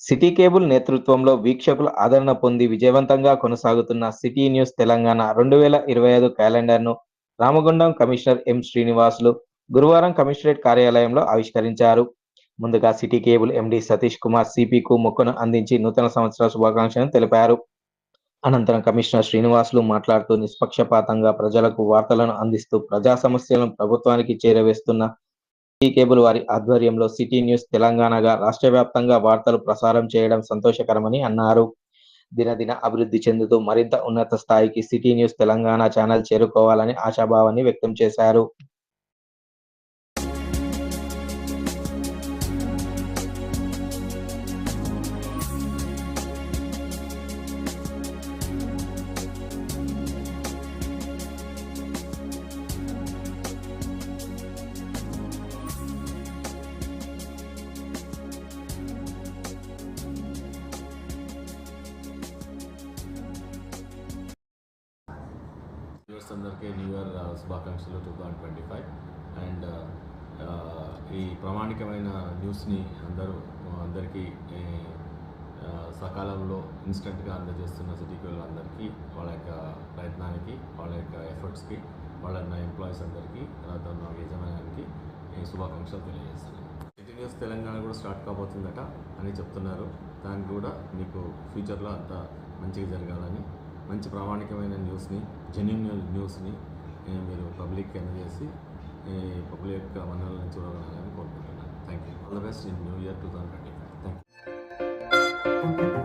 City cable నేతృత్వంలో వీక్షకుల ఆదరణ పొంది విజయవంతంగా కొనసాగుతున్న సిటీ న్యూస్ తెలంగాణ 2025 క్యాలెండర్‌ను రామగుండం కమిషనర్ ఎం. శ్రీనివాసులు గురువారం కమిషనరేట్ కార్యాలయంలో ఆవిష్కరించారు. ముందుగా city cable MD Satish Kumar సిపికు మొక్కను అందించి నూతన సంవత్సర శుభాకాంక్షలను తెలిపారు. అనంతరం కమిషనర్ శ్రీనివాసులు మాట్లాడుతూ నిష్పక్షపాతంగా ప్రజలకు వార్తలను అందిస్తూ ప్రజా సమస్యలను ప్రభుత్వానికి చేరవేస్తున్న సిటీ కేబుల్ వారి ఆధ్వర్యంలో సిటీ న్యూస్ తెలంగాణగా రాష్ట్ర వ్యాప్తంగా వార్తలు ప్రసారం చేయడం సంతోషకరమని అన్నారు. దినదిన అభివృద్ధి చెందుతూ మరింత ఉన్నత స్థాయికి సిటీ న్యూస్ తెలంగాణ ఛానల్ చేరుకోవాలని ఆశాభావాన్ని వ్యక్తం చేశారు. వ్యూవర్స్ అందరికీ న్యూ ఇయర్ శుభాకాంక్షలు 2025. అండ్ ఈ ప్రామాణికమైన న్యూస్ని అందరికీ సకాలంలో ఇన్స్టెంట్గా అందజేస్తున్న సిటీ కేబుల్ అందరికీ వాళ్ళ యొక్క ప్రయత్నానికి, వాళ్ళ యొక్క ఎఫర్ట్స్కి, వాళ్ళ ఎంప్లాయీస్ అందరికీ, తర్వాత ఉన్న యజమానికి శుభాకాంక్షలు తెలియజేస్తున్నాను. సిటీ న్యూస్ తెలంగాణ కూడా స్టార్ట్ కాబోతుందట అని చెప్తున్నారు. దానికి కూడా మీకు ఫ్యూచర్లో అంత మంచిగా జరగాలని, మంచి ప్రామాణికమైన న్యూస్ని, జెన్యూన్ న్యూస్ని మీరు పబ్లిక్కి అందజేసి పబ్లిక్ యొక్క మన్ననలను చూడగలగాలని కోరుకుంటున్నాను. Thank you. All the best in new year 2025. Thank you.